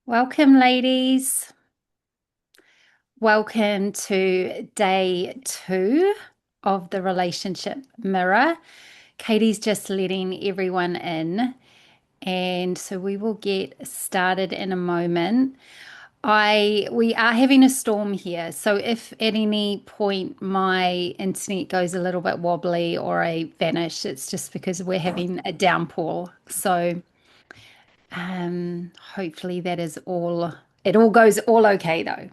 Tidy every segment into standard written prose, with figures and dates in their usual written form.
Welcome, ladies. Welcome to day two of the relationship mirror. Katie's just letting everyone in, and so we will get started in a moment. I We are having a storm here, so if at any point my internet goes a little bit wobbly or I vanish, it's just because we're having a downpour. So hopefully that is all. It all goes all okay though.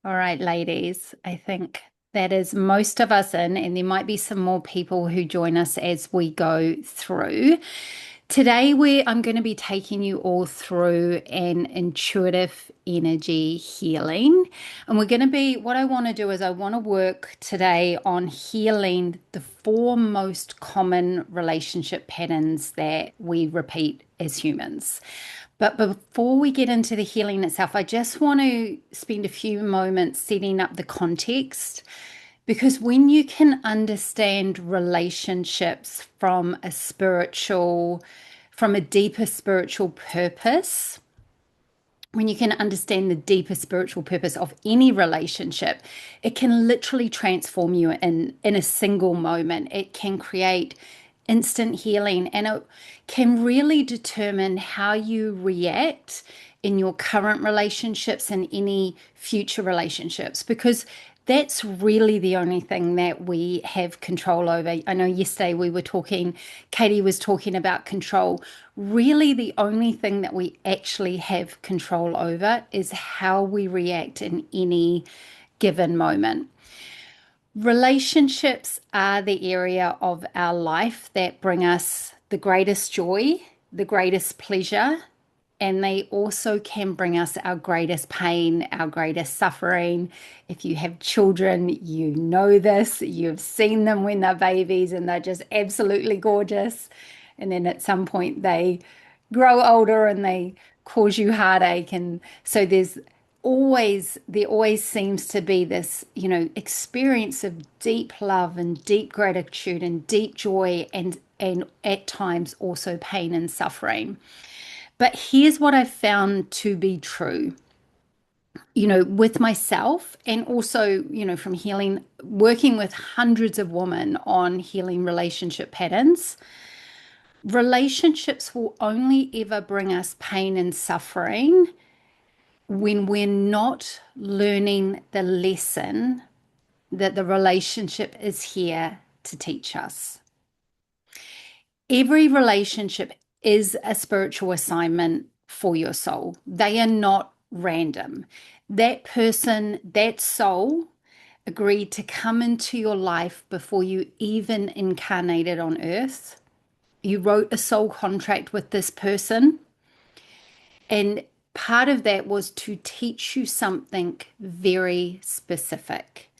All right, ladies, I think that is most of us in, and there might be some more people who join us as we go through. Today, I'm going to be taking you all through an intuitive energy healing. And what I want to do is I want to work today on healing the four most common relationship patterns that we repeat as humans. But before we get into the healing itself, I just want to spend a few moments setting up the context because when you can understand relationships from a deeper spiritual purpose, when you can understand the deeper spiritual purpose of any relationship, it can literally transform you in a single moment. It can create instant healing and it can really determine how you react in your current relationships and any future relationships because that's really the only thing that we have control over. I know yesterday Katie was talking about control. Really, the only thing that we actually have control over is how we react in any given moment. Relationships are the area of our life that bring us the greatest joy, the greatest pleasure, and they also can bring us our greatest pain, our greatest suffering. If you have children, you know this. You've seen them when they're babies and they're just absolutely gorgeous. And then at some point they grow older and they cause you heartache. And so there always seems to be this, experience of deep love and deep gratitude and deep joy and at times also pain and suffering. But here's what I've found to be true, with myself and also, from healing, working with hundreds of women on healing relationship patterns. Relationships will only ever bring us pain and suffering when we're not learning the lesson that the relationship is here to teach us. Every relationship is a spiritual assignment for your soul. They are not random. That person, that soul, agreed to come into your life before you even incarnated on earth. You wrote a soul contract with this person, and part of that was to teach you something very specific,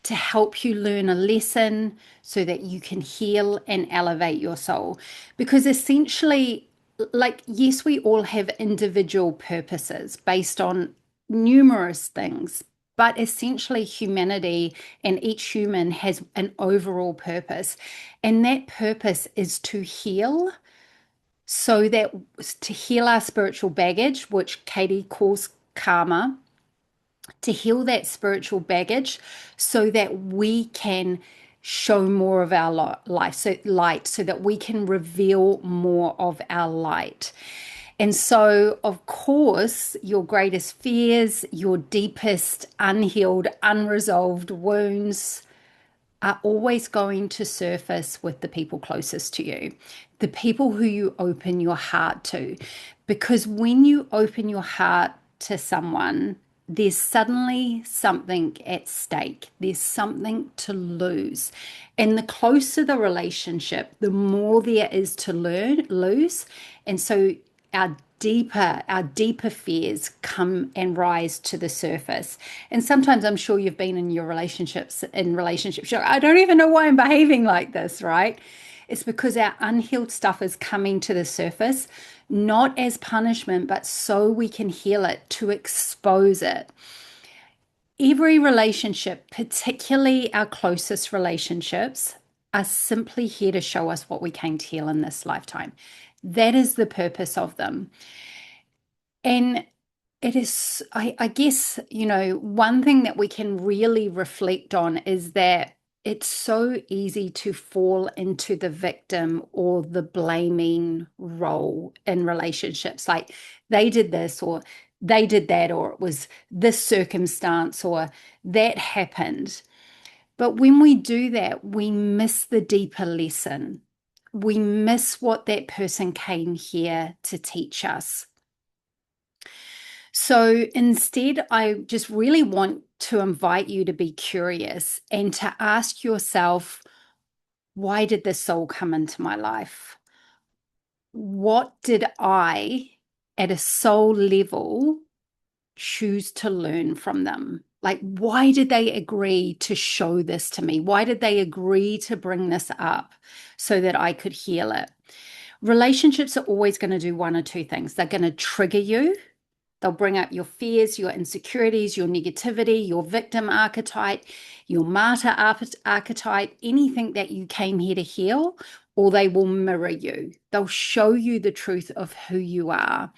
to help you learn a lesson so that you can heal and elevate your soul. Because essentially, like, yes, we all have individual purposes based on numerous things, but essentially, humanity and each human has an overall purpose. And that purpose is to heal, so that to heal our spiritual baggage, which Katie calls karma, to heal that spiritual baggage so that we can show more of our light, so that we can reveal more of our light. And so, of course, your greatest fears, your deepest unhealed, unresolved wounds are always going to surface with the people closest to you, the people who you open your heart to. Because when you open your heart to someone, there's suddenly something at stake. There's something to lose. And the closer the relationship, the more there is to lose. And so our deeper fears come and rise to the surface. And sometimes I'm sure you've been in relationships, you're like, I don't even know why I'm behaving like this, right? It's because our unhealed stuff is coming to the surface, not as punishment, but so we can heal it, to expose it. Every relationship, particularly our closest relationships, are simply here to show us what we came to heal in this lifetime. That is the purpose of them. And It is, I guess, one thing that we can really reflect on is that it's so easy to fall into the victim or the blaming role in relationships. Like they did this or they did that, or it was this circumstance or that happened. But when we do that, we miss the deeper lesson. We miss what that person came here to teach us. So instead, I just really want to invite you to be curious and to ask yourself, why did this soul come into my life? What did I, at a soul level, choose to learn from them? Like, why did they agree to show this to me? Why did they agree to bring this up so that I could heal it? Relationships are always going to do one or two things. They're going to trigger you. They'll bring up your fears, your insecurities, your negativity, your victim archetype, your martyr archetype, anything that you came here to heal, or they will mirror you. They'll show you the truth of who you are.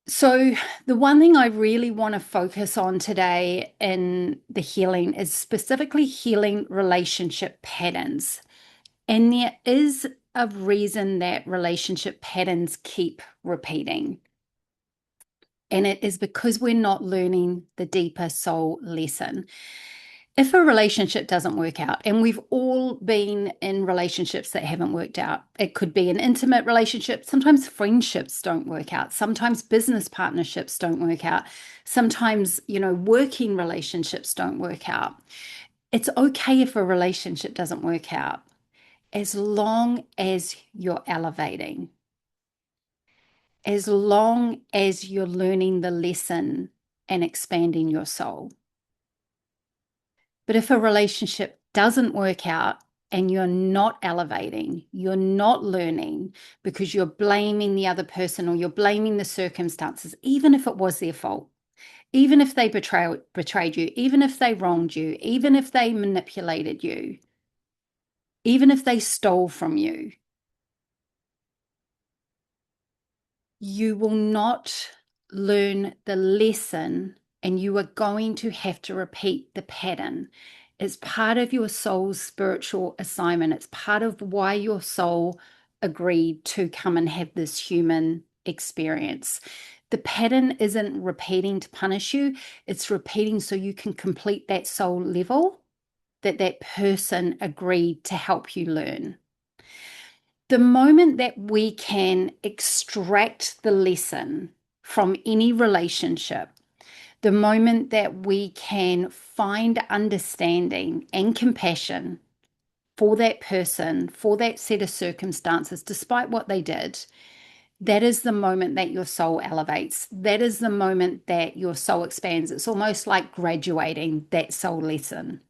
So, the one thing I really want to focus on today in the healing is specifically healing relationship patterns. And there is a reason that relationship patterns keep repeating. And it is because we're not learning the deeper soul lesson. If a relationship doesn't work out, and we've all been in relationships that haven't worked out, it could be an intimate relationship. Sometimes friendships don't work out. Sometimes business partnerships don't work out. Sometimes, working relationships don't work out. It's okay if a relationship doesn't work out as long as you're elevating, as long as you're learning the lesson and expanding your soul. But if a relationship doesn't work out and you're not elevating, you're not learning because you're blaming the other person or you're blaming the circumstances, even if it was their fault, even if they betrayed you, even if they wronged you, even if they manipulated you, even if they stole from you, you will not learn the lesson and you are going to have to repeat the pattern. It's part of your soul's spiritual assignment. It's part of why your soul agreed to come and have this human experience. The pattern isn't repeating to punish you, it's repeating so you can complete that soul level that that person agreed to help you learn. The moment that we can extract the lesson from any relationship, the moment that we can find understanding and compassion for that person, for that set of circumstances, despite what they did, that is the moment that your soul elevates. That is the moment that your soul expands. It's almost like graduating that soul lesson.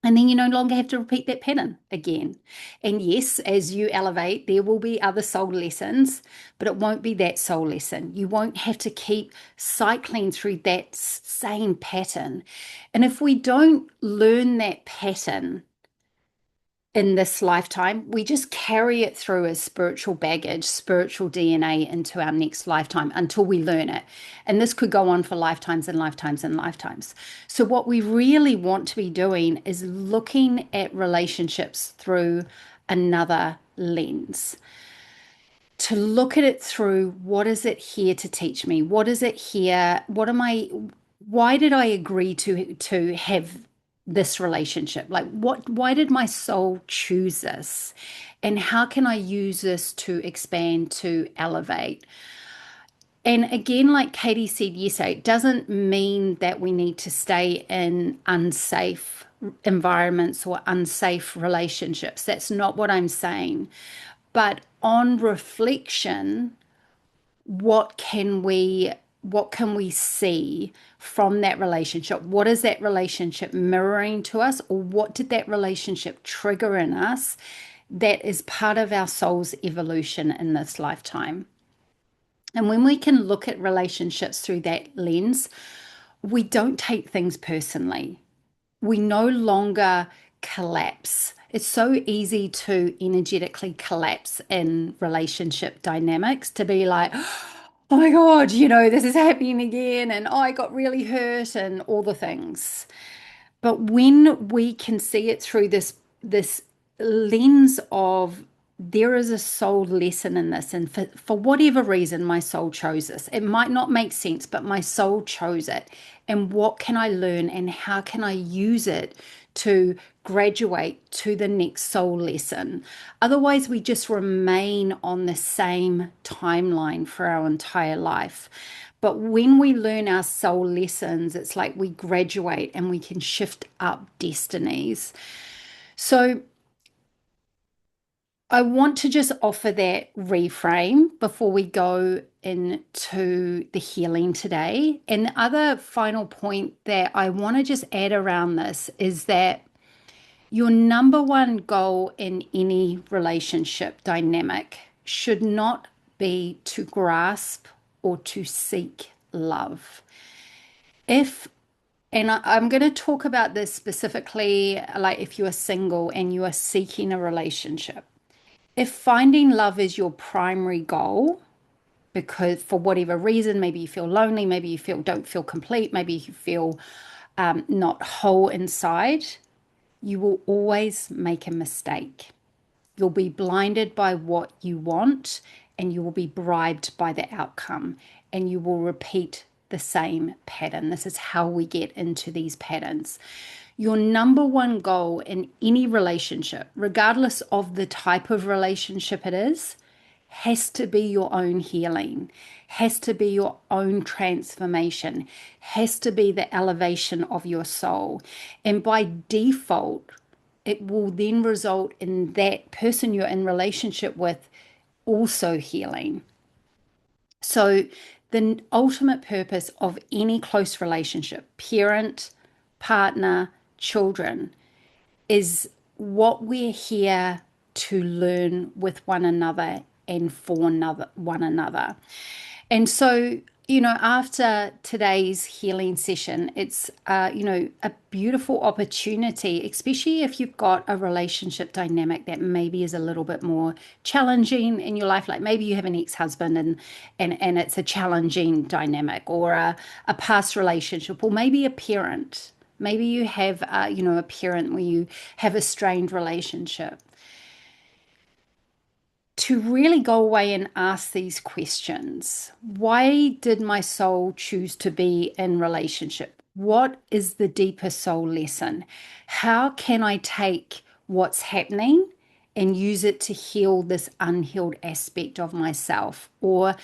And then you no longer have to repeat that pattern again. And yes, as you elevate, there will be other soul lessons, but it won't be that soul lesson. You won't have to keep cycling through that same pattern. And if we don't learn that pattern in this lifetime, we just carry it through as spiritual baggage, spiritual DNA into our next lifetime until we learn it. And this could go on for lifetimes and lifetimes and lifetimes. So, what we really want to be doing is looking at relationships through another lens, to look at it through what is it here to teach me? What is it here? Why did I agree to have this relationship? Like why did my soul choose this? And how can I use this to expand, to elevate? And again, like Katie said yesterday, it doesn't mean that we need to stay in unsafe environments or unsafe relationships. That's not what I'm saying. But on reflection, what can we see from that relationship? What is that relationship mirroring to us, or what did that relationship trigger in us that is part of our soul's evolution in this lifetime? And when we can look at relationships through that lens, we don't take things personally. We no longer collapse. It's so easy to energetically collapse in relationship dynamics, to be like, oh my God, this is happening again, and I got really hurt, and all the things. But when we can see it through this lens of there is a soul lesson in this, and for whatever reason, my soul chose this. It might not make sense, but my soul chose it. And what can I learn, and how can I use it to graduate to the next soul lesson? Otherwise, we just remain on the same timeline for our entire life. But when we learn our soul lessons, it's like we graduate and we can shift up destinies. So I want to just offer that reframe before we go into the healing today. And the other final point that I want to just add around this is that your number one goal in any relationship dynamic should not be to grasp or to seek love. If and I'm going to talk about this specifically, like if you are single and you are seeking a relationship. If finding love is your primary goal, because for whatever reason, maybe you feel lonely, maybe you don't feel complete, maybe you feel not whole inside, you will always make a mistake. You'll be blinded by what you want, and you will be bribed by the outcome, and you will repeat the same pattern. This is how we get into these patterns. Your number one goal in any relationship, regardless of the type of relationship it is, has to be your own healing, has to be your own transformation, has to be the elevation of your soul. And by default, it will then result in that person you're in relationship with also healing. So, the ultimate purpose of any close relationship, parent, partner, children, is what we're here to learn with one another and for one another. And so, after today's healing session, it's, a beautiful opportunity, especially if you've got a relationship dynamic that maybe is a little bit more challenging in your life. Like maybe you have an ex-husband and it's a challenging dynamic, or a past relationship, or maybe a parent. Maybe you have, a parent where you have a strained relationship, to really go away and ask these questions. Why did my soul choose to be in relationship? What is the deeper soul lesson? How can I take what's happening and use it to heal this unhealed aspect of myself? Or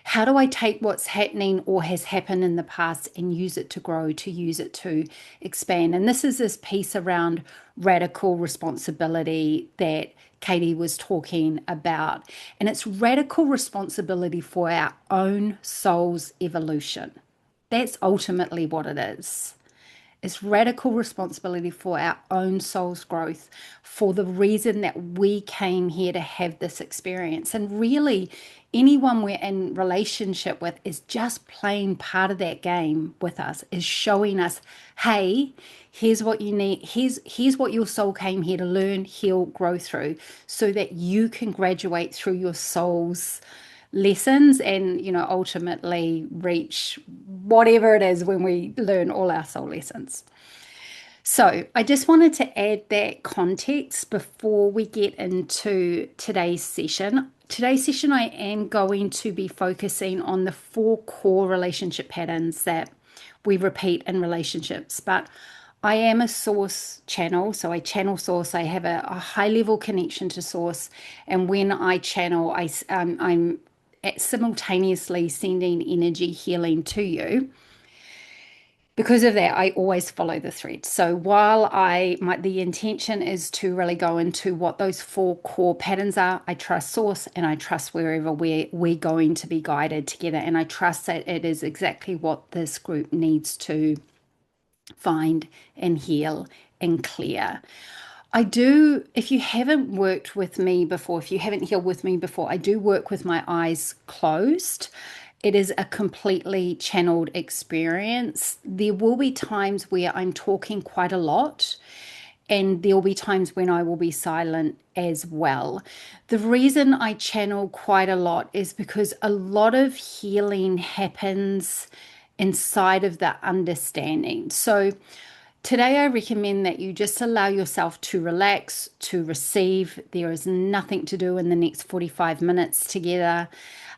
how do I take what's happening or has happened in the past and use it to grow, to use it to expand? And this is this piece around radical responsibility that Katie was talking about. And it's radical responsibility for our own soul's evolution. That's ultimately what it is. It's radical responsibility for our own soul's growth, for the reason that we came here to have this experience. And really, anyone we're in relationship with is just playing part of that game with us, is showing us, hey, here's what you need. Here's what your soul came here to learn, heal, grow through, so that you can graduate through your soul's lessons and ultimately reach whatever it is when we learn all our soul lessons. So I just wanted to add that context before we get into today's session. Today's session, I am going to be focusing on the 4 core relationship patterns that we repeat in relationships. But I am a source channel, so I channel source. I have a high level connection to source, and when I channel, I'm simultaneously sending energy healing to you. Because of that, I always follow the thread. So while the intention is to really go into what those 4 core patterns are, I trust source, and I trust wherever we're going to be guided together, and I trust that it is exactly what this group needs to find and heal and clear. If you haven't worked with me before, if you haven't healed with me before, I do work with my eyes closed. It is a completely channeled experience. There will be times where I'm talking quite a lot, and there will be times when I will be silent as well. The reason I channel quite a lot is because a lot of healing happens inside of the understanding. So today, I recommend that you just allow yourself to relax, to receive. There is nothing to do in the next 45 minutes together.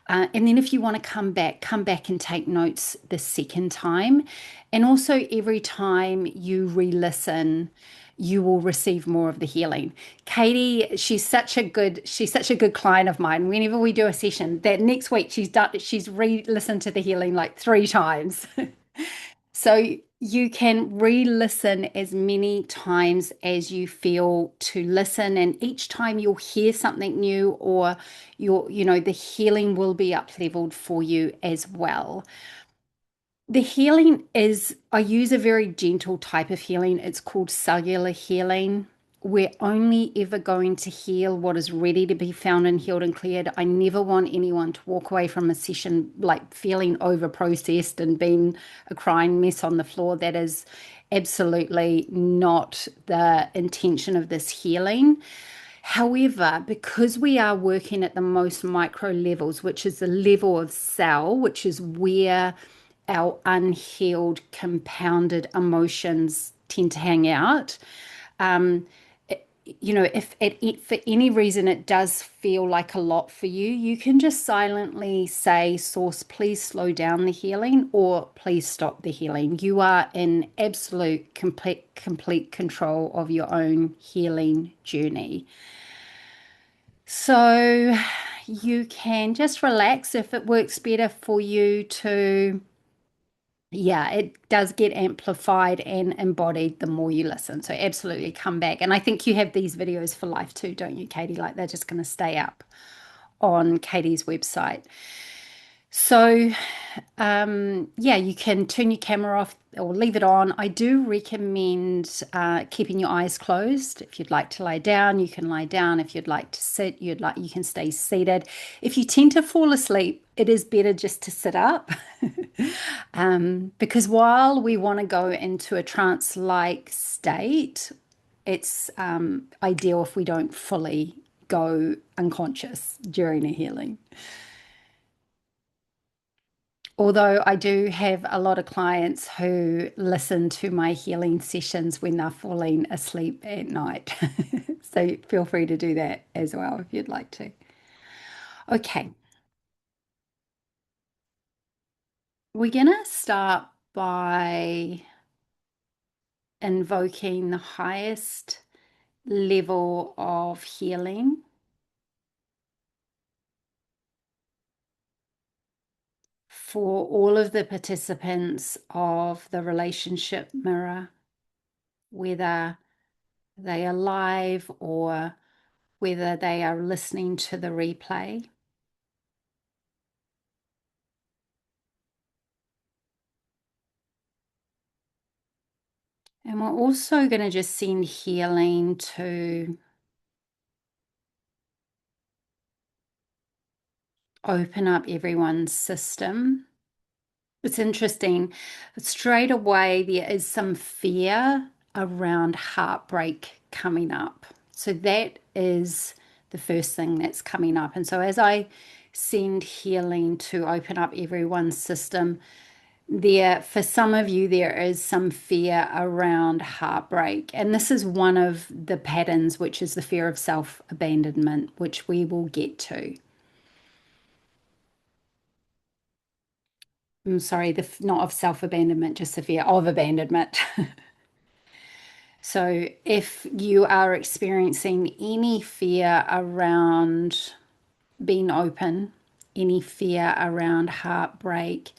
And then, if you want to come back and take notes the second time. And also, every time you re listen, you will receive more of the healing. Katie, she's such a good client of mine. Whenever we do a session, that next week she's re-listened to the healing like 3 times. So you can re-listen as many times as you feel to listen, and each time you'll hear something new, or the healing will be up leveled for you as well. The healing is, I use a very gentle type of healing. It's called cellular healing. We're only ever going to heal what is ready to be found and healed and cleared. I never want anyone to walk away from a session like feeling over processed and being a crying mess on the floor. That is absolutely not the intention of this healing. However, because we are working at the most micro levels, which is the level of cell, which is where our unhealed, compounded emotions tend to hang out. Um, if for any reason it does feel like a lot for you, you can just silently say, Source, please slow down the healing, or please stop the healing. You are in absolute, complete control of your own healing journey. So you can just relax if it works better for you to, yeah, it does get amplified and embodied the more you listen. So absolutely come back. And I think you have these videos for life too, don't you, Katie? Like they're just going to stay up on Katie's website. So, yeah, you can turn your camera off or leave it on. I do recommend keeping your eyes closed. If you'd like to lie down, you can lie down. If you'd like to sit, you can stay seated. If you tend to fall asleep, it is better just to sit up. Because while we want to go into a trance-like state, it's ideal if we don't fully go unconscious during a healing. Although I do have a lot of clients who listen to my healing sessions when they're falling asleep at night. So feel free to do that as well if you'd like to. Okay, we're going to start by invoking the highest level of healing for all of the participants of the relationship mirror, whether they are live or whether they are listening to the replay. And we're also going to just send healing to open up everyone's system. It's interesting. Straight away, there is some fear around heartbreak coming up. So that is the first thing that's coming up. And so as I send healing to open up everyone's system, there, for some of you, there is some fear around heartbreak. And this is one of the patterns, which is the fear of self-abandonment, which we will get to. I'm sorry, not of self-abandonment, just the fear of abandonment. So if you are experiencing any fear around being open, any fear around heartbreak,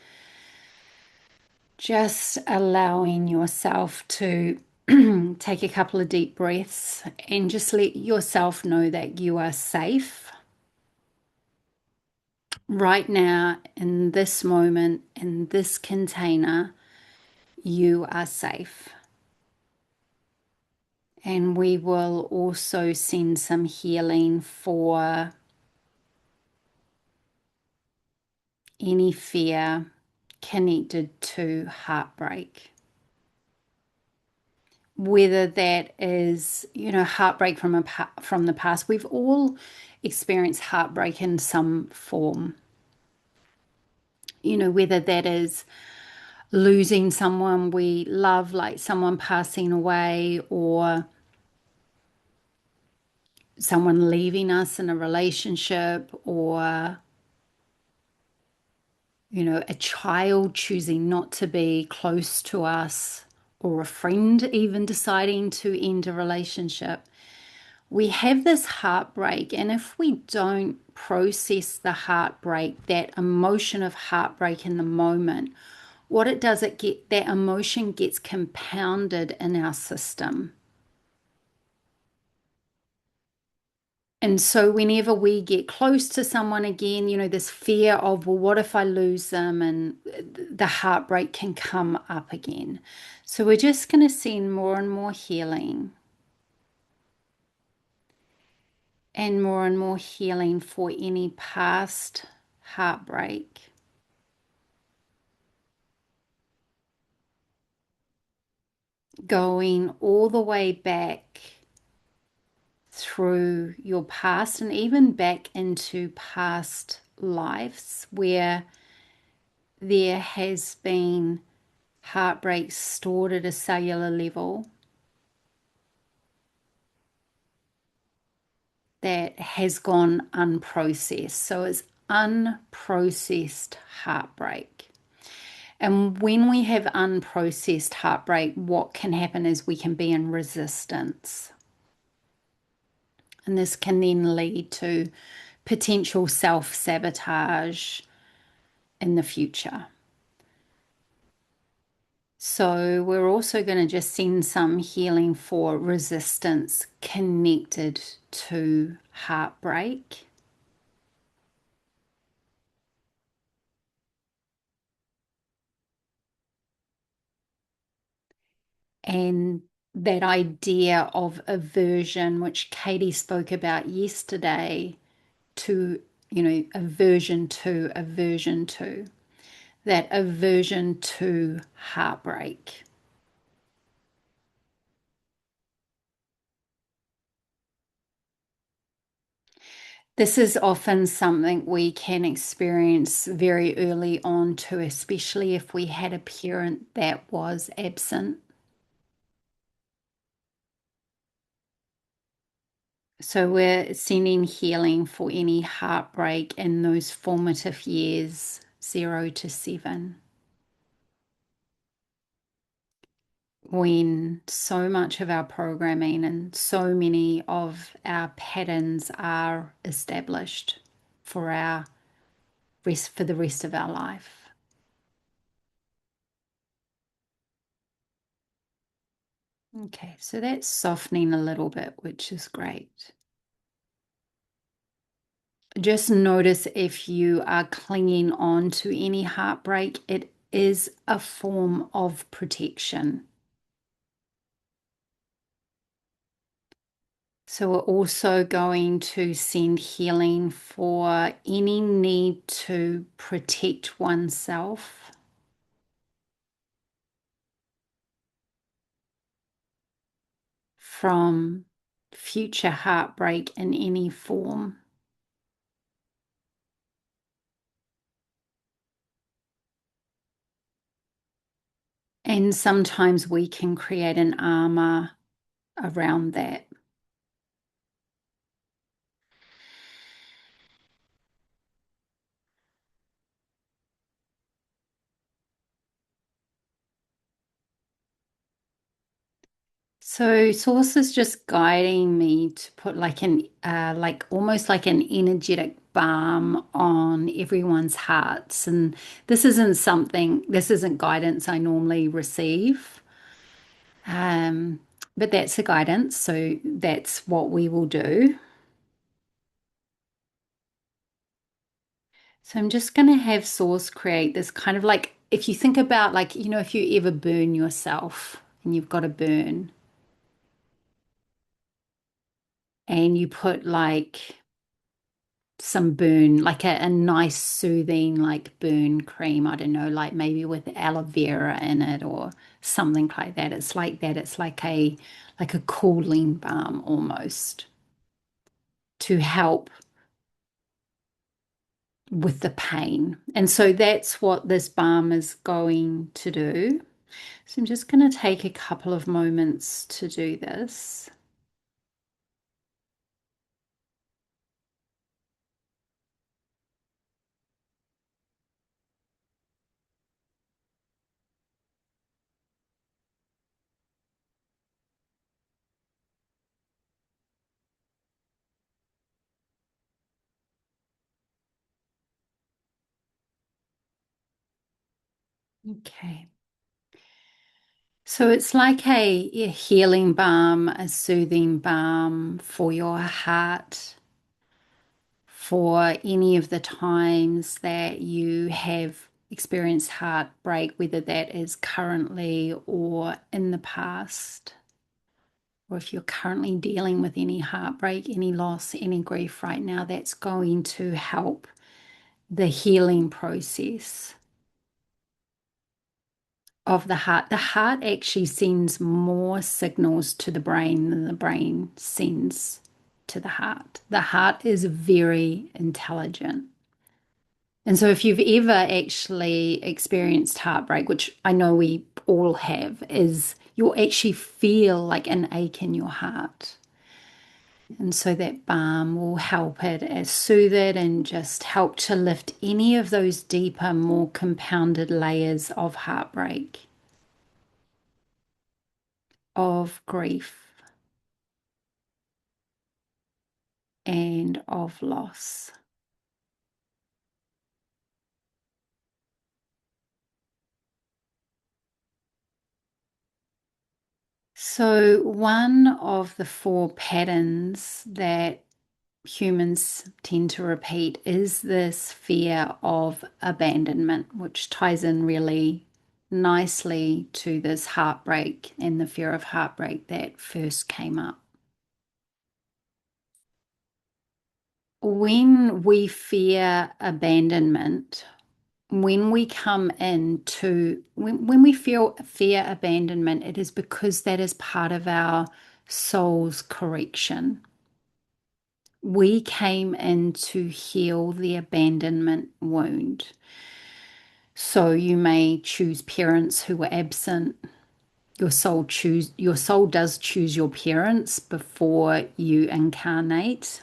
just allowing yourself to take a couple of deep breaths and just let yourself know that you are safe right now, in this moment, in this container. You are safe. And we will also send some healing for any fear connected to heartbreak. whether that is, heartbreak from from the past. We've all experienced heartbreak in some form. Whether that is losing someone we love, like someone passing away, or someone leaving us in a relationship, or a child choosing not to be close to us, or a friend even deciding to end a relationship. We have this heartbreak, and if we don't process the heartbreak, that emotion of heartbreak in the moment, what it does, that emotion gets compounded in our system. And so whenever we get close to someone again, this fear of, well, what if I lose them? And the heartbreak can come up again. So we're just going to send more and more healing and more healing for any past heartbreak, going all the way back through your past and even back into past lives where there has been heartbreak stored at a cellular level that has gone unprocessed. So it's unprocessed heartbreak. And when we have unprocessed heartbreak, what can happen is we can be in resistance. And this can then lead to potential self sabotage in the future. So, we're also going to just send some healing for resistance connected to heartbreak. And that idea of aversion, which Katie spoke about yesterday, to, aversion to, that aversion to heartbreak. This is often something we can experience very early on too, especially if we had a parent that was absent. So we're sending healing for any heartbreak in those formative years, 0 to 7, when so much of our programming and so many of our patterns are established for the rest of our life. Okay, so that's softening a little bit, which is great. Just notice if you are clinging on to any heartbreak, it is a form of protection. So, we're also going to send healing for any need to protect oneself from future heartbreak in any form. And sometimes we can create an armor around that. So Source is just guiding me to put like almost like an energetic balm on everyone's hearts. And this isn't guidance I normally receive. Um, but that's the guidance, so that's what we will do. So I'm just going to have Source create this kind of like, if you think about like, if you ever burn yourself and you've got a burn and you put like some burn, like a nice soothing, like burn cream. I don't know, like maybe with aloe vera in it or something like that. It's like that. It's like a cooling balm almost to help with the pain. And so that's what this balm is going to do. So I'm just going to take a couple of moments to do this. Okay. So it's like a healing balm, a soothing balm for your heart, for any of the times that you have experienced heartbreak, whether that is currently or in the past, or if you're currently dealing with any heartbreak, any loss, any grief right now, that's going to help the healing process of the heart. The heart actually sends more signals to the brain than the brain sends to the heart. The heart is very intelligent. And so, if you've ever actually experienced heartbreak, which I know we all have, is you'll actually feel like an ache in your heart. And so, that balm will help it as soothe it and just help to lift any of those deeper, more compounded layers of heartbreak, of grief, and of loss. So, one of the four patterns that humans tend to repeat is this fear of abandonment, which ties in really nicely to this heartbreak and the fear of heartbreak that first came up. When we fear abandonment, when we come into when we feel fear abandonment, it is because that is part of our soul's correction. We came in to heal the abandonment wound. So you may choose parents who were absent. Your soul does choose your parents before you incarnate,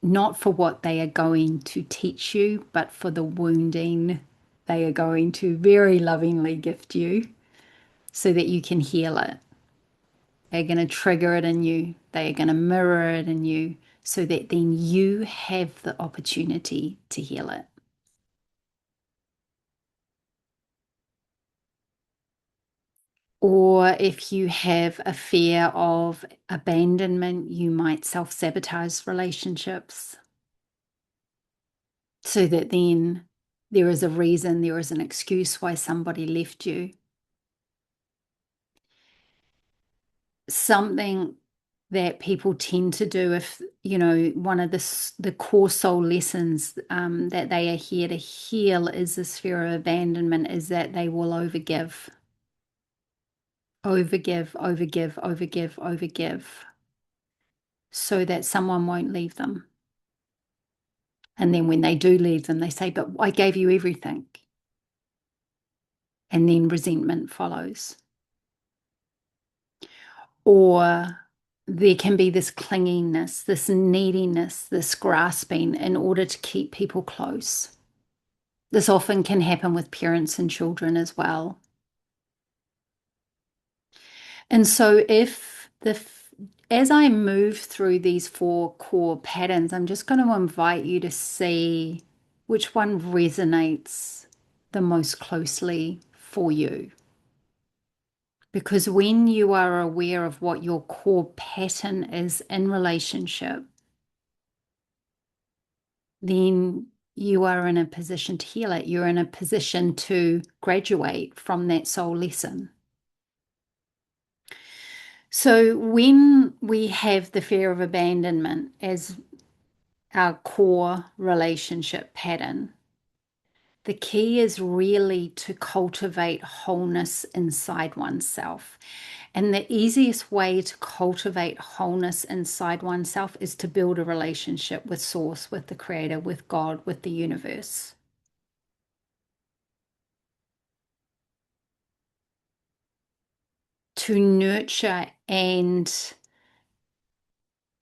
not for what they are going to teach you, but for the wounding they are going to very lovingly gift you so that you can heal it. They're going to trigger it in you, they are going to mirror it in you so that then you have the opportunity to heal it. Or if you have a fear of abandonment, you might self sabotage relationships so that then there is a reason, there is an excuse why somebody left you. Something that people tend to do, if you know, one of the core soul lessons that they are here to heal is this fear of abandonment, is that they will overgive, overgive, overgive, overgive, overgive, so that someone won't leave them. And then when they do leave them, they say, but I gave you everything. And then resentment follows. Or there can be this clinginess, this neediness, this grasping in order to keep people close. This often can happen with parents and children as well. And so as I move through these four core patterns, I'm just going to invite you to see which one resonates the most closely for you. Because when you are aware of what your core pattern is in relationship, then you are in a position to heal it. You're in a position to graduate from that soul lesson. So when we have the fear of abandonment as our core relationship pattern. The key is really to cultivate wholeness inside oneself. And the easiest way to cultivate wholeness inside oneself is to build a relationship with Source, with the Creator, with God, with the universe. To nurture and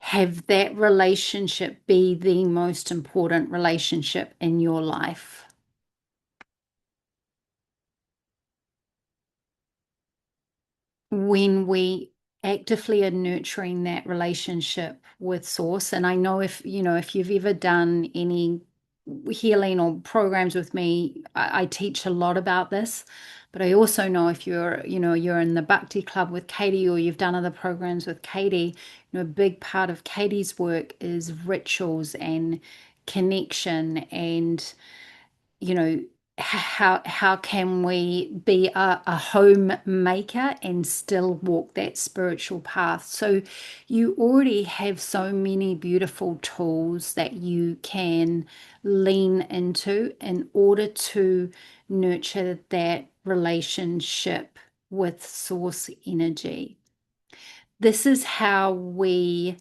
have that relationship be the most important relationship in your life. When we actively are nurturing that relationship with Source, and I know if you've ever done any healing or programs with me, I teach a lot about this. But I also know if you're in the Bhakti Club with Katie, or you've done other programs with Katie, a big part of Katie's work is rituals and connection, and how can we be a homemaker and still walk that spiritual path. So you already have so many beautiful tools that you can lean into in order to nurture that relationship with Source energy. This is how we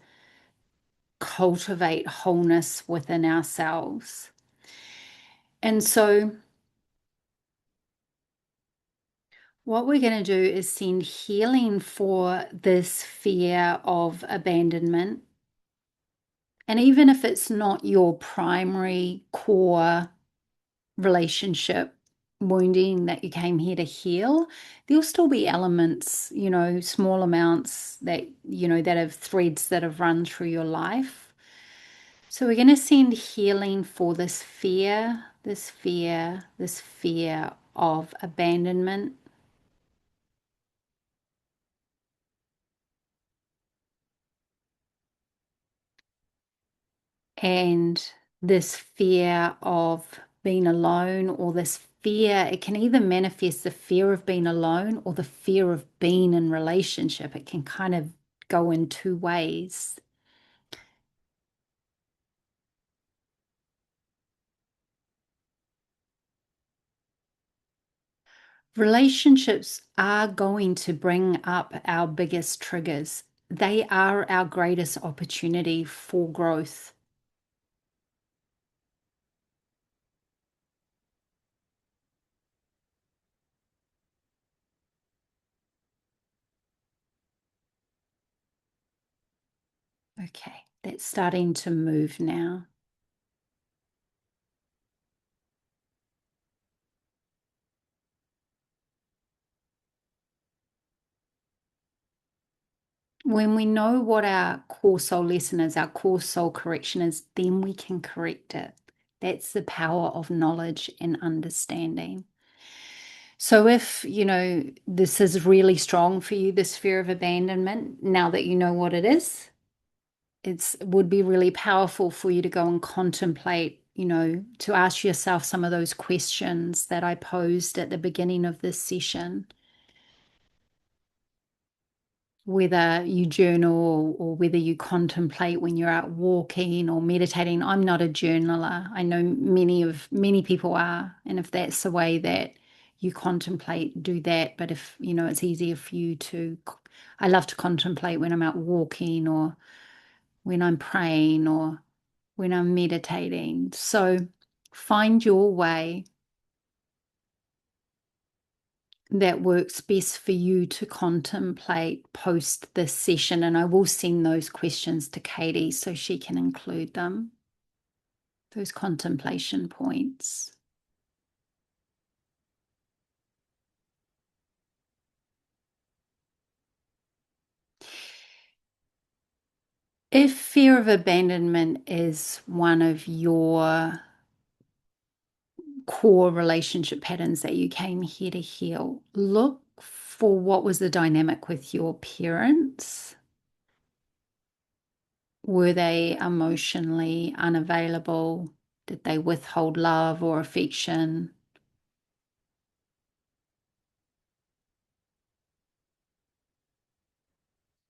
cultivate wholeness within ourselves. And so what we're going to do is send healing for this fear of abandonment. And even if it's not your primary core relationship wounding that you came here to heal, there'll still be elements, small amounts that have threads that have run through your life. So we're going to send healing for this fear, this fear, this fear of abandonment. And this fear of being alone, or this fear, it can either manifest the fear of being alone or the fear of being in relationship. It can kind of go in two ways. Relationships are going to bring up our biggest triggers. They are our greatest opportunity for growth. Okay, that's starting to move now. When we know what our core soul lesson is, our core soul correction is, then we can correct it. That's the power of knowledge and understanding. So if, this is really strong for you, this fear of abandonment, now that you know what it is, it would be really powerful for you to go and contemplate, to ask yourself some of those questions that I posed at the beginning of this session. Whether you journal or whether you contemplate when you're out walking or meditating. I'm not a journaler. I know many people are, and if that's the way that you contemplate, do that. But if it's easier for you to, I love to contemplate when I'm out walking, or when I'm praying, or when I'm meditating. So find your way that works best for you to contemplate post this session. And I will send those questions to Katie so she can include them, those contemplation points. If fear of abandonment is one of your core relationship patterns that you came here to heal, look for what was the dynamic with your parents. Were they emotionally unavailable? Did they withhold love or affection?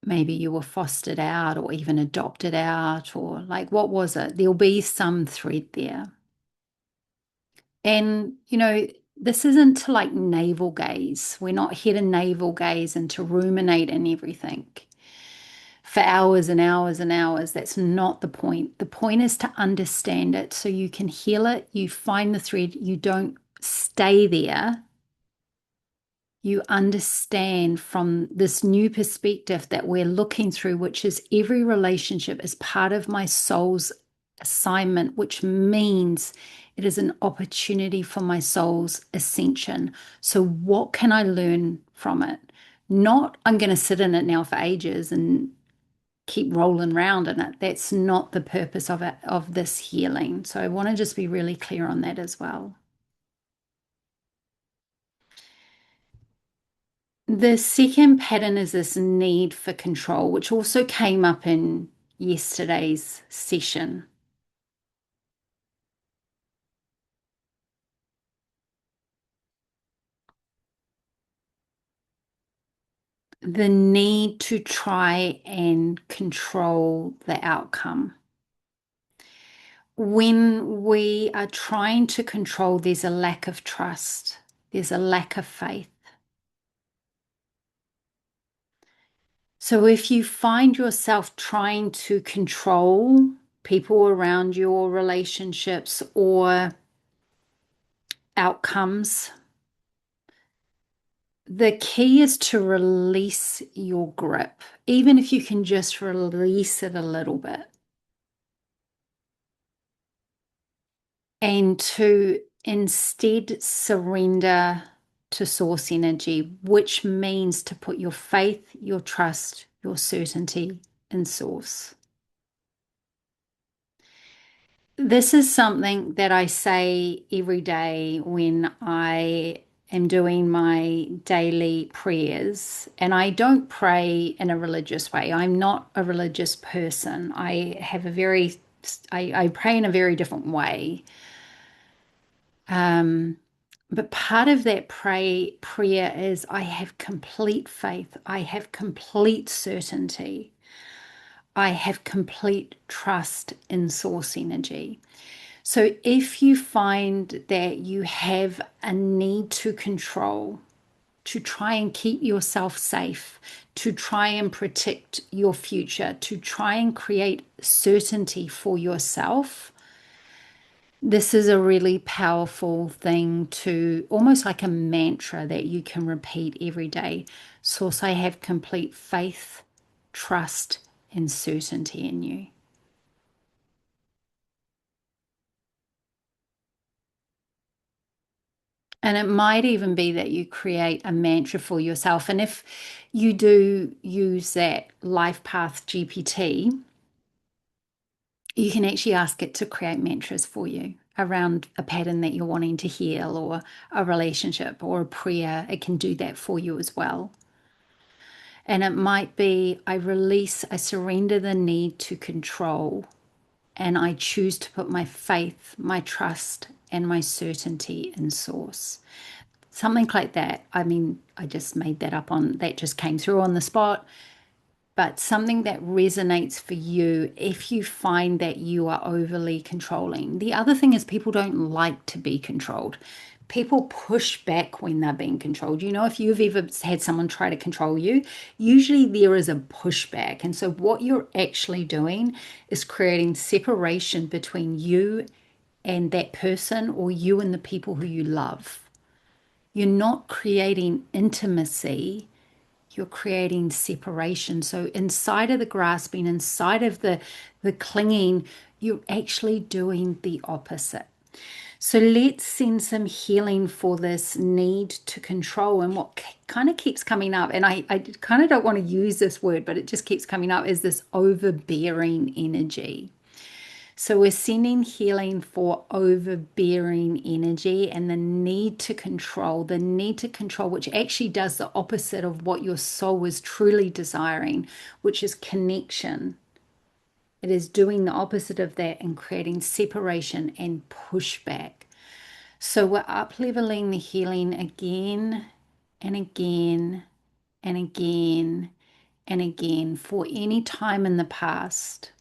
Maybe you were fostered out or even adopted out, or like, what was it? There'll be some thread there. And, this isn't to like navel gaze. We're not here to navel gaze and to ruminate and everything for hours and hours and hours. That's not the point. The point is to understand it so you can heal it. You find the thread, you don't stay there. You understand from this new perspective that we're looking through, which is every relationship is part of my soul's assignment, which means it is an opportunity for my soul's ascension. So, what can I learn from it? Not, I'm going to sit in it now for ages and keep rolling around in it. That's not the purpose of it, of this healing. So, I want to just be really clear on that as well. The second pattern is this need for control, which also came up in yesterday's session. The need to try and control the outcome. When we are trying to control, there's a lack of trust, there's a lack of faith. So if you find yourself trying to control people around you or relationships or outcomes, the key is to release your grip, even if you can just release it a little bit, and to instead surrender to source energy, which means to put your faith, your trust, your certainty in source. This is something that I say every day when I am doing my daily prayers. And I don't pray in a religious way. I'm not a religious person. I pray in a very different way. Um, but part of that prayer is I have complete faith. I have complete certainty. I have complete trust in source energy. So if you find that you have a need to control, to try and keep yourself safe, to try and protect your future, to try and create certainty for yourself, this is a really powerful thing to almost like a mantra that you can repeat every day. Source, I have complete faith, trust, and certainty in you. And it might even be that you create a mantra for yourself. And if you do use that Life Path GPT, you can actually ask it to create mantras for you around a pattern that you're wanting to heal or a relationship or a prayer. It can do that for you as well. And it might be I surrender the need to control, and I choose to put my faith, my trust, and my certainty in source. Something like that. I mean, I just made that up on that, just came through on the spot, but something that resonates for you if you find that you are overly controlling. The other thing is, people don't like to be controlled. People push back when they're being controlled. If you've ever had someone try to control you, usually there is a pushback. And so, what you're actually doing is creating separation between you and that person, or you and the people who you love. You're not creating intimacy, you're creating separation. So inside of the grasping, inside of the clinging, you're actually doing the opposite. So let's send some healing for this need to control. And what kind of keeps coming up, and I kind of don't want to use this word, but it just keeps coming up, is this overbearing energy. So we're sending healing for overbearing energy and the need to control, which actually does the opposite of what your soul is truly desiring, which is connection. It is doing the opposite of that and creating separation and pushback. So we're up leveling the healing again and again and again and again for any time in the past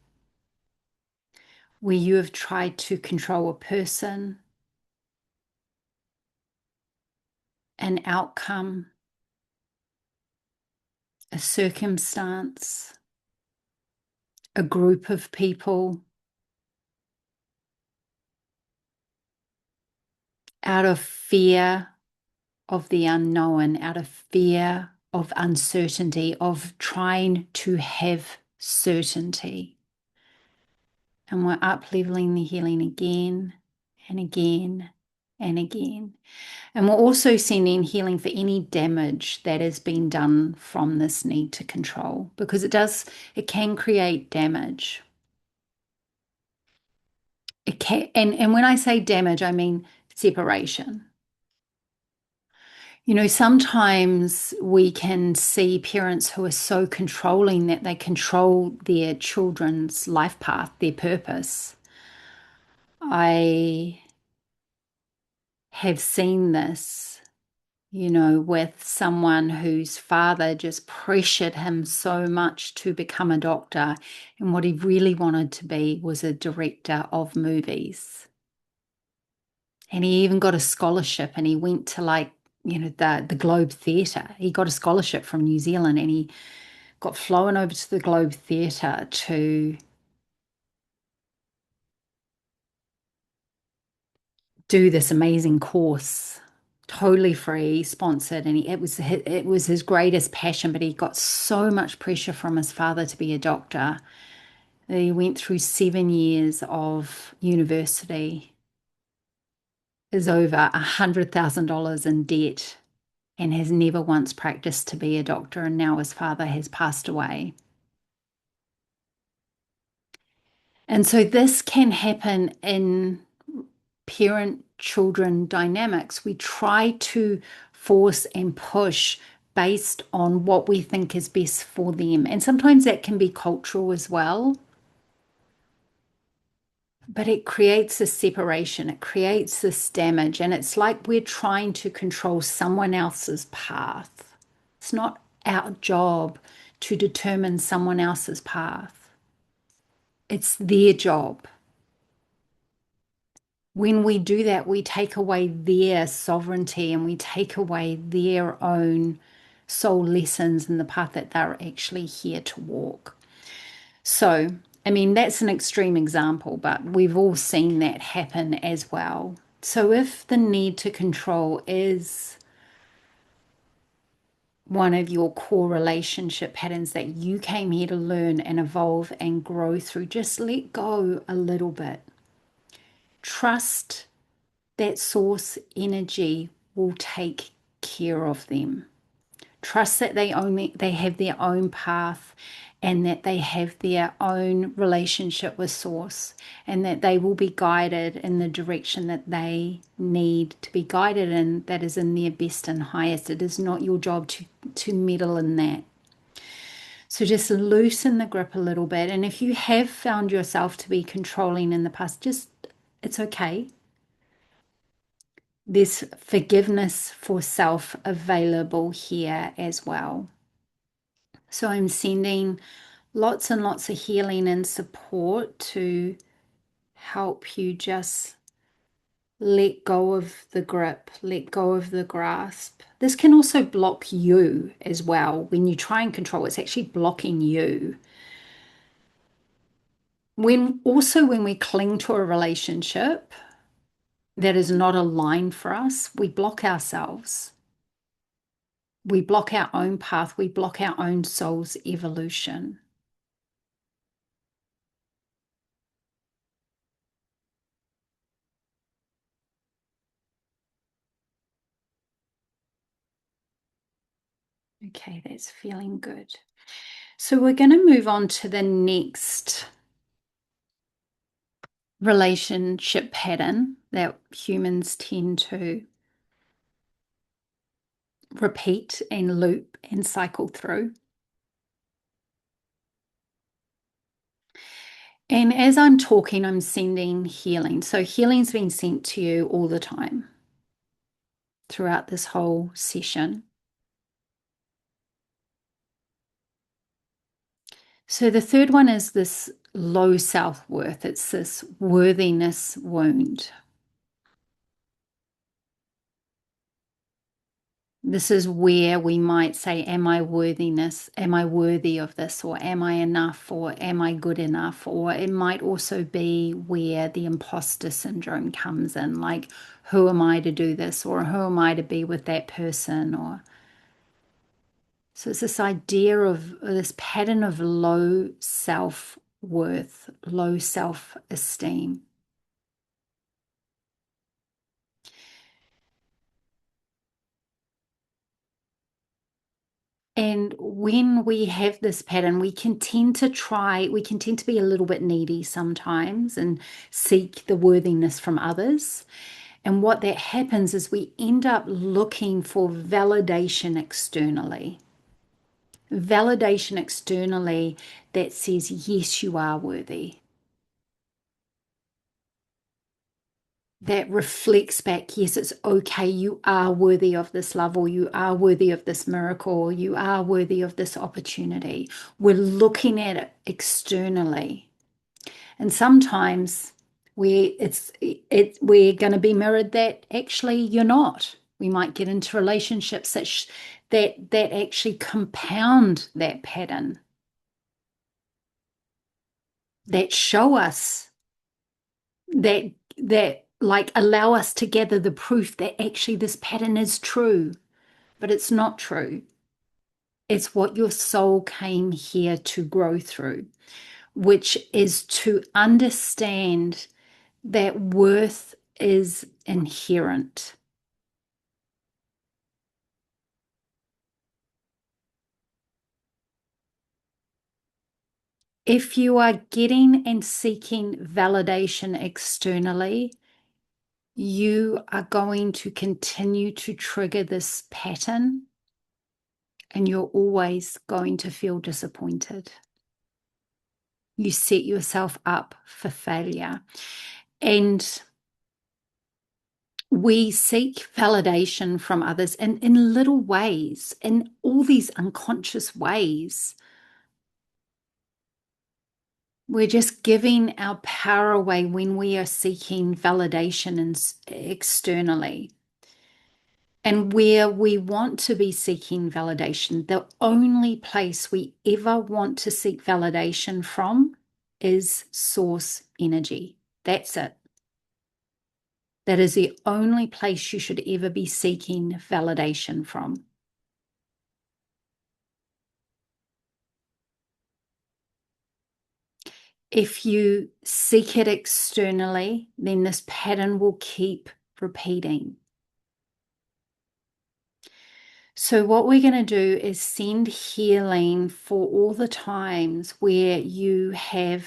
where you have tried to control a person, an outcome, a circumstance, a group of people, out of fear of the unknown, out of fear of uncertainty, of trying to have certainty. And we're up leveling the healing again and again and again. And we're also sending healing for any damage that has been done from this need to control, because it can create damage. It can, and when I say damage, I mean separation. You know, sometimes we can see parents who are so controlling that they control their children's life path, their purpose. I have seen this, you know, with someone whose father just pressured him so much to become a doctor, and what he really wanted to be was a director of movies. And he even got a scholarship, and he went to, like, you know, the Globe Theatre. He got a scholarship from New Zealand, and he got flown over to the Globe Theatre to do this amazing course, totally free, sponsored, and it was his greatest passion. But he got so much pressure from his father to be a doctor that he went through 7 years of university, is over $100,000 in debt, and has never once practiced to be a doctor. And now his father has passed away. And so this can happen in parent children dynamics. We try to force and push based on what we think is best for them. And sometimes that can be cultural as well. But it creates a separation, it creates this damage, and it's like we're trying to control someone else's path. It's not our job to determine someone else's path, it's their job. When we do that, we take away their sovereignty and we take away their own soul lessons and the path that they're actually here to walk. So, I mean, that's an extreme example, but we've all seen that happen as well. So, if the need to control is one of your core relationship patterns that you came here to learn and evolve and grow through, just let go a little bit. Trust that source energy will take care of them. Trust that they have their own path, and that they have their own relationship with source, and that they will be guided in the direction that they need to be guided in, that is in their best and highest. It is not your job to meddle in that. So just loosen the grip a little bit. And if you have found yourself to be controlling in the past, it's okay. There's forgiveness for self available here as well. So I'm sending lots and lots of healing and support to help you just let go of the grip, let go of the grasp. This can also block you as well. When you try and control, it's actually blocking you. When we cling to a relationship that is not aligned for us, we block ourselves. We block our own path. We block our own soul's evolution. Okay, that's feeling good. So we're going to move on to the next relationship pattern that humans tend to repeat and loop and cycle through. And as I'm talking, I'm sending healing. So healing's been sent to you all the time throughout this whole session. So the third one is this low self-worth. It's this worthiness wound. This is where we might say, am I worthiness? Am I worthy of this? Or am I enough? Or am I good enough? Or it might also be where the imposter syndrome comes in, like, who am I to do this? Or who am I to be with that person? Or so it's this idea of this pattern of low self-worth, low self-esteem. And when we have this pattern, we can tend to be a little bit needy sometimes and seek the worthiness from others. And what that happens is we end up looking for validation externally that says, yes, you are worthy. That reflects back, yes, it's okay, you are worthy of this love, or you are worthy of this miracle, or you are worthy of this opportunity. We're looking at it externally. And sometimes we're going to be mirrored that actually you're not. We might get into relationships that actually compound that pattern, that show us that that like allow us to gather the proof that actually this pattern is true, but it's not true. It's what your soul came here to grow through, which is to understand that worth is inherent. If you are getting and seeking validation externally, you are going to continue to trigger this pattern, and you're always going to feel disappointed. You set yourself up for failure. And we seek validation from others in little ways, in all these unconscious ways. We're just giving our power away when we are seeking validation externally. And where we want to be seeking validation, the only place we ever want to seek validation from is source energy. That's it. That is the only place you should ever be seeking validation from. If you seek it externally, then this pattern will keep repeating. So, what we're going to do is send healing for all the times where you have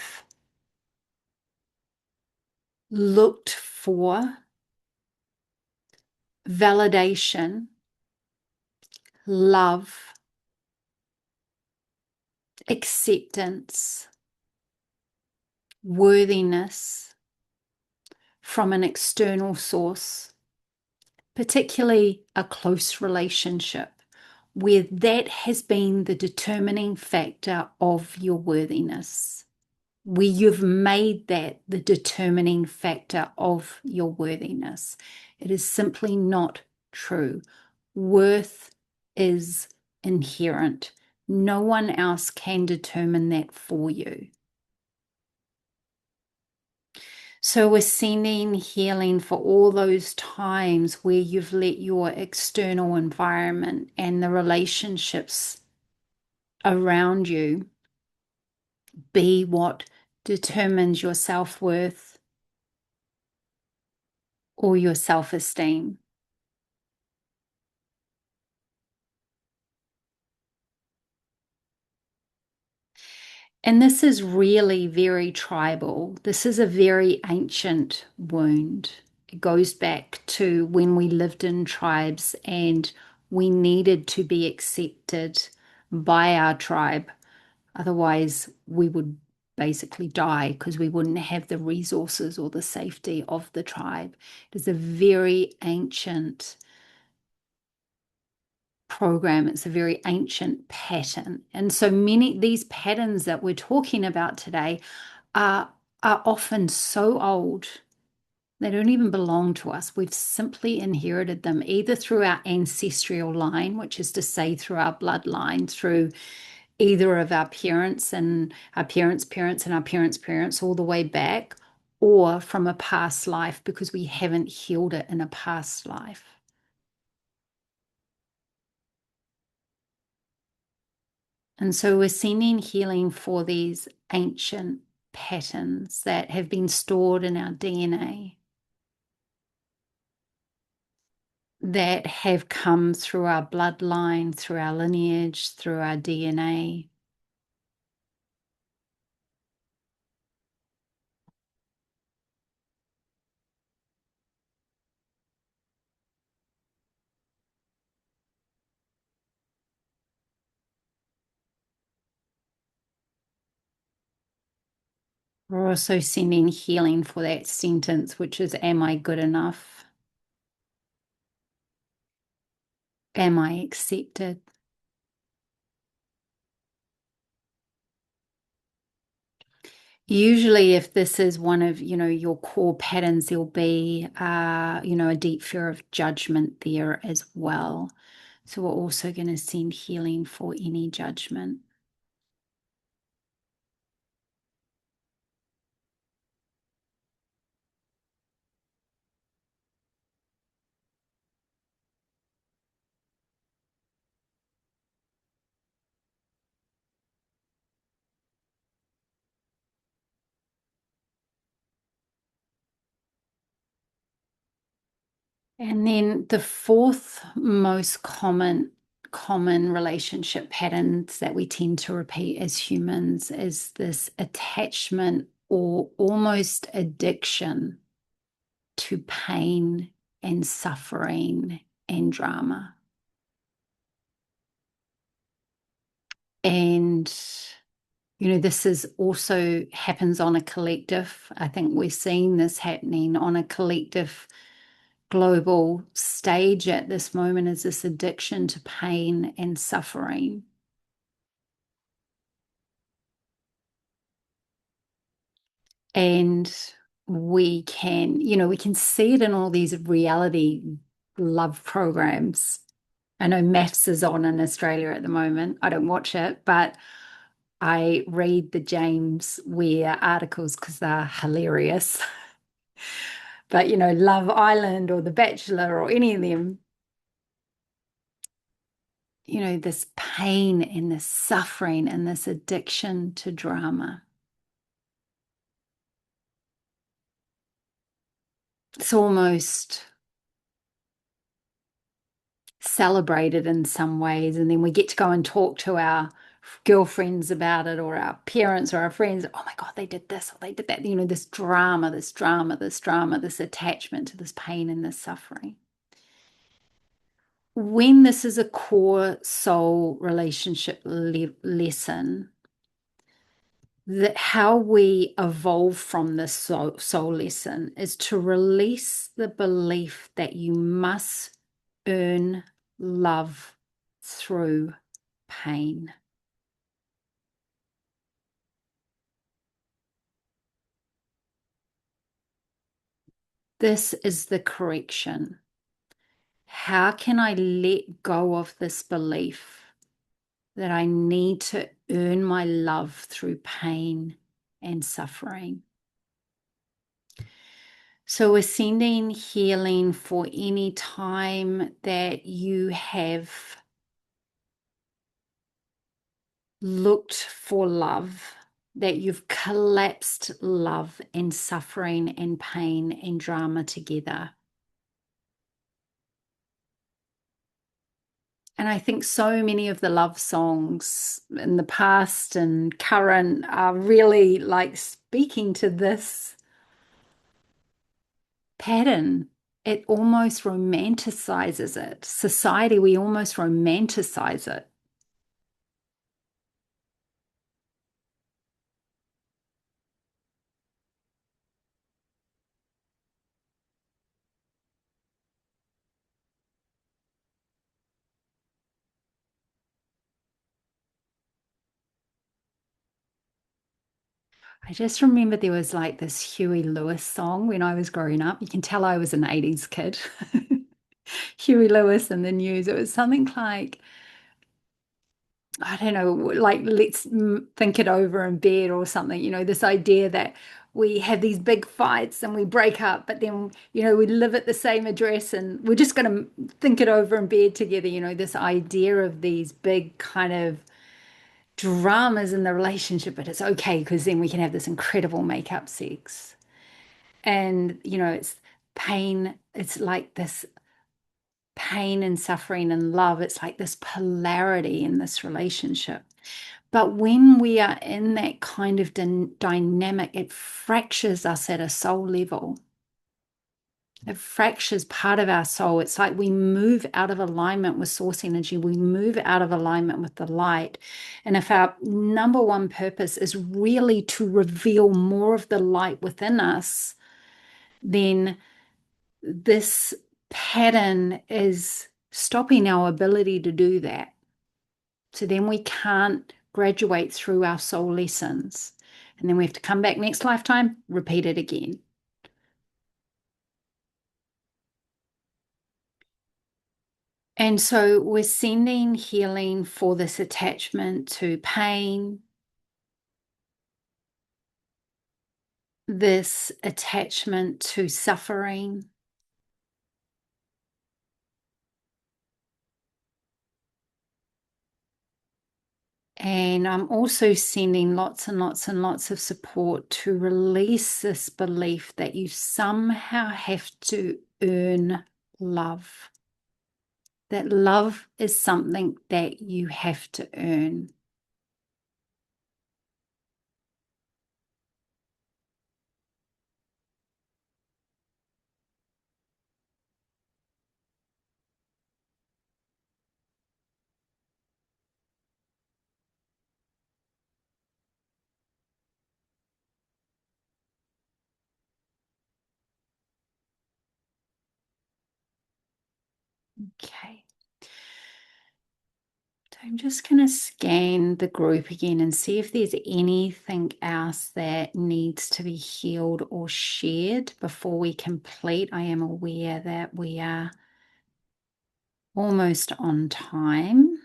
looked for validation, love, acceptance, worthiness from an external source, particularly a close relationship, where that has been the determining factor of your worthiness, where you've made that the determining factor of your worthiness. It is simply not true. Worth is inherent. No one else can determine that for you. So we're sending healing for all those times where you've let your external environment and the relationships around you be what determines your self-worth or your self-esteem. And this is really very tribal. This is a very ancient wound. It goes back to when we lived in tribes and we needed to be accepted by our tribe. Otherwise, we would basically die because we wouldn't have the resources or the safety of the tribe. It is a very ancient program. It's a very ancient pattern. And so many these patterns that we're talking about today are are often so old they don't even belong to us. We've simply inherited them either through our ancestral line, which is to say through our bloodline, through either of our parents and our parents' parents and our parents' parents all the way back, or from a past life because we haven't healed it in a past life. And so we're sending healing for these ancient patterns that have been stored in our DNA, that have come through our bloodline, through our lineage, through our DNA. We're also sending healing for that sentence, which is, am I good enough? Am I accepted? Usually, if this is one of, your core patterns, there'll be, a deep fear of judgment there as well. So we're also going to send healing for any judgment. And then the fourth most common relationship patterns that we tend to repeat as humans is this attachment or almost addiction to pain and suffering and drama. And this is also happens on a collective. I think we're seeing this happening on a collective global stage at this moment, is this addiction to pain and suffering. And we can see it in all these reality love programs. I know Maths is on in Australia at the moment. I don't watch it, but I read the James Weir articles because they're hilarious. But Love Island or The Bachelor or any of them, this pain and this suffering and this addiction to drama. It's almost celebrated in some ways. And then we get to go and talk to our girlfriends about it or our parents or our friends. Oh my God, they did this or they did that. This drama, this drama, this drama, this attachment to this pain and this suffering. When this is a core soul relationship lesson, that how we evolve from this soul lesson is to release the belief that you must earn love through pain. This is the correction. How can I let go of this belief that I need to earn my love through pain and suffering? So we're sending healing for any time that you have looked for love, that you've collapsed love and suffering and pain and drama together. And I think so many of the love songs in the past and current are really like speaking to this pattern. It almost romanticizes it. Society, we almost romanticize it. I just remember there was like this Huey Lewis song when I was growing up. You can tell I was an 80s kid. Huey Lewis and the News. It was something like, I don't know, like let's think it over in bed or something. This idea that we have these big fights and we break up, but then, we live at the same address and we're just going to think it over in bed together. This idea of these big kind of dramas in the relationship, but it's okay because then we can have this incredible make-up sex. And, it's pain. It's like this pain and suffering and love. It's like this polarity in this relationship. But when we are in that kind of dynamic, it fractures us at a soul level. It fractures part of our soul. It's like we move out of alignment with source energy. We move out of alignment with the light. And if our number one purpose is really to reveal more of the light within us, then this pattern is stopping our ability to do that. So then we can't graduate through our soul lessons. And then we have to come back next lifetime, repeat it again. And so we're sending healing for this attachment to pain, this attachment to suffering. And I'm also sending lots and lots and lots of support to release this belief that you somehow have to earn love. That love is something that you have to earn. Okay. So I'm just going to scan the group again and see if there's anything else that needs to be healed or shared before we complete. I am aware that we are almost on time.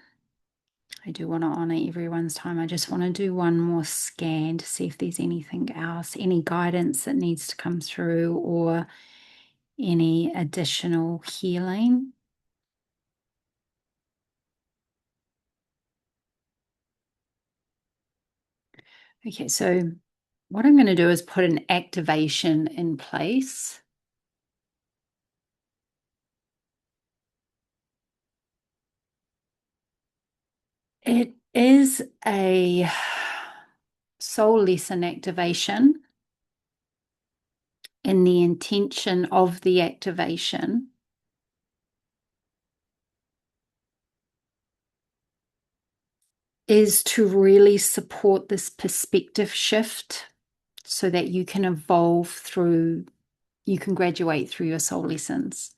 I do want to honor everyone's time. I just want to do one more scan to see if there's anything else, any guidance that needs to come through or any additional healing. Okay, so what I'm going to do is put an activation in place. It is a soul lesson activation, and the intention of the activation is to really support this perspective shift so that you can evolve through, you can graduate through your soul lessons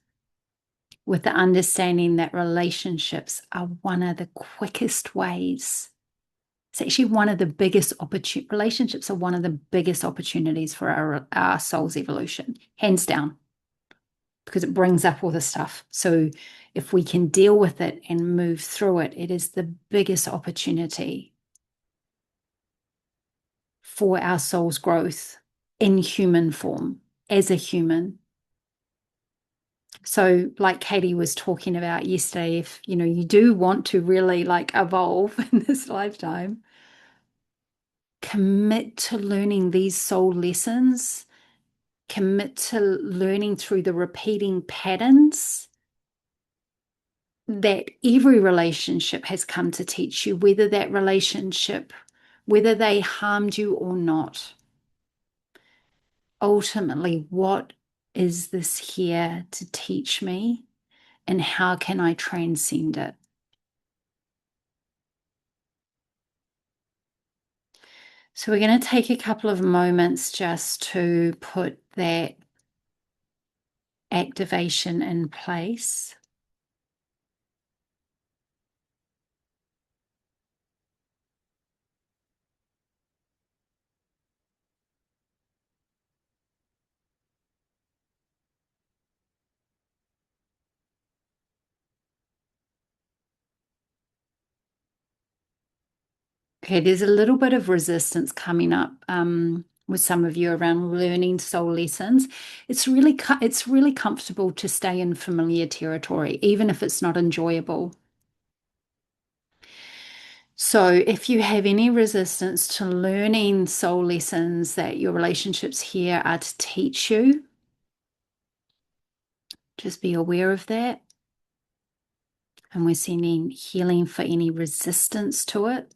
with the understanding that relationships are one of the quickest ways. It's actually one of the biggest opportunities. Relationships are one of the biggest opportunities for our soul's evolution, hands down, because it brings up all the stuff. So if we can deal with it and move through it, it is the biggest opportunity for our soul's growth in human form, as a human. So like Katie was talking about yesterday, if you do want to really like evolve in this lifetime, commit to learning these soul lessons, commit to learning through the repeating patterns that every relationship has come to teach you, whether that relationship, whether they harmed you or not. Ultimately, what is this here to teach me, and how can I transcend it? So we're going to take a couple of moments just to put that activation in place. Okay, there's a little bit of resistance coming up with some of you around learning soul lessons. It's really comfortable to stay in familiar territory, even if it's not enjoyable. So, if you have any resistance to learning soul lessons that your relationships here are to teach you, just be aware of that. And we're sending healing for any resistance to it.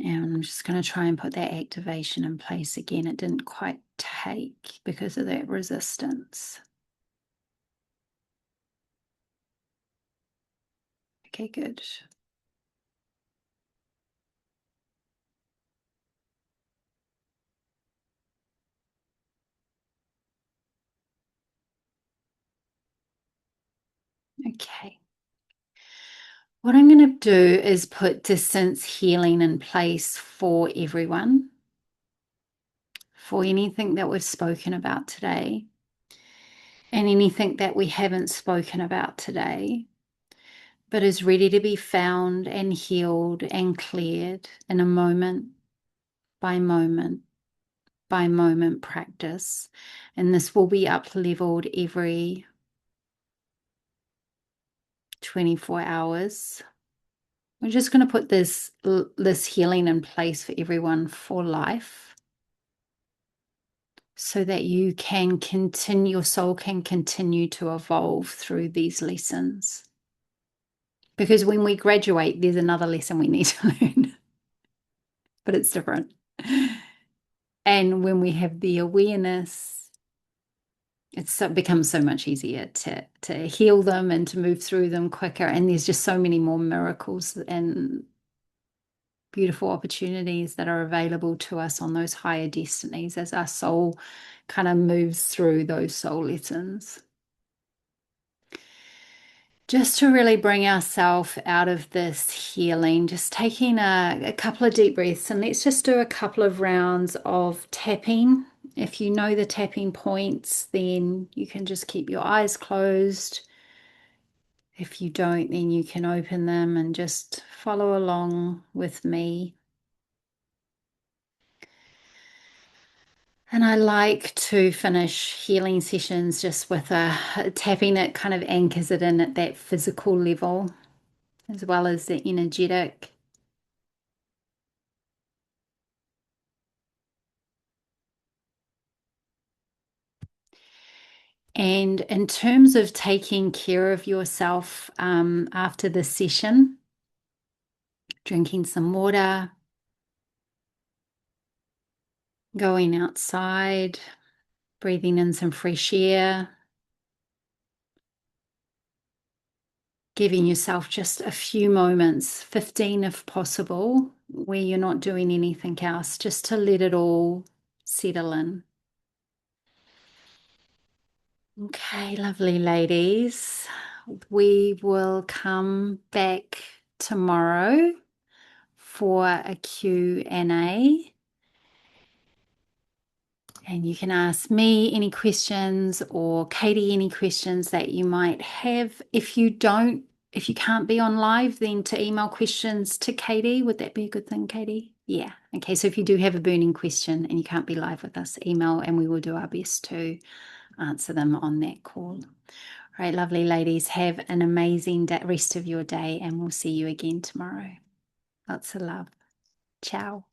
And I'm just going to try and put that activation in place again. It didn't quite take because of that resistance. Okay, good. Okay. What I'm going to do is put distance healing in place for everyone, for anything that we've spoken about today, and anything that we haven't spoken about today, but is ready to be found and healed and cleared in a moment by moment by moment practice. And this will be up leveled every 24 hours. We're just going to put this healing in place for everyone for life, so that you can continue, your soul can continue to evolve through these lessons. Because when we graduate, there's another lesson we need to learn, but it's different. And when we have the awareness, it becomes so much easier to heal them and to move through them quicker. And there's just so many more miracles and beautiful opportunities that are available to us on those higher destinies as our soul kind of moves through those soul lessons. Just to really bring ourselves out of this healing, just taking a couple of deep breaths, and let's just do a couple of rounds of tapping. If you know the tapping points, then you can just keep your eyes closed. If you don't, then you can open them and just follow along with me. And I like to finish healing sessions just with a tapping that kind of anchors it in at that physical level, as well as the energetic. And in terms of taking care of yourself after the session, drinking some water, going outside, breathing in some fresh air, giving yourself just a few moments, 15 if possible, where you're not doing anything else, just to let it all settle in. Okay, lovely ladies. We will come back tomorrow for a Q&A. And you can ask me any questions or Katie any questions that you might have. If you can't be on live, then to email questions to Katie. Would that be a good thing, Katie? Yeah. Okay, so if you do have a burning question and you can't be live with us, email and we will do our best to answer them on that call. All right, lovely ladies, have an amazing rest of your day and we'll see you again tomorrow. Lots of love. Ciao.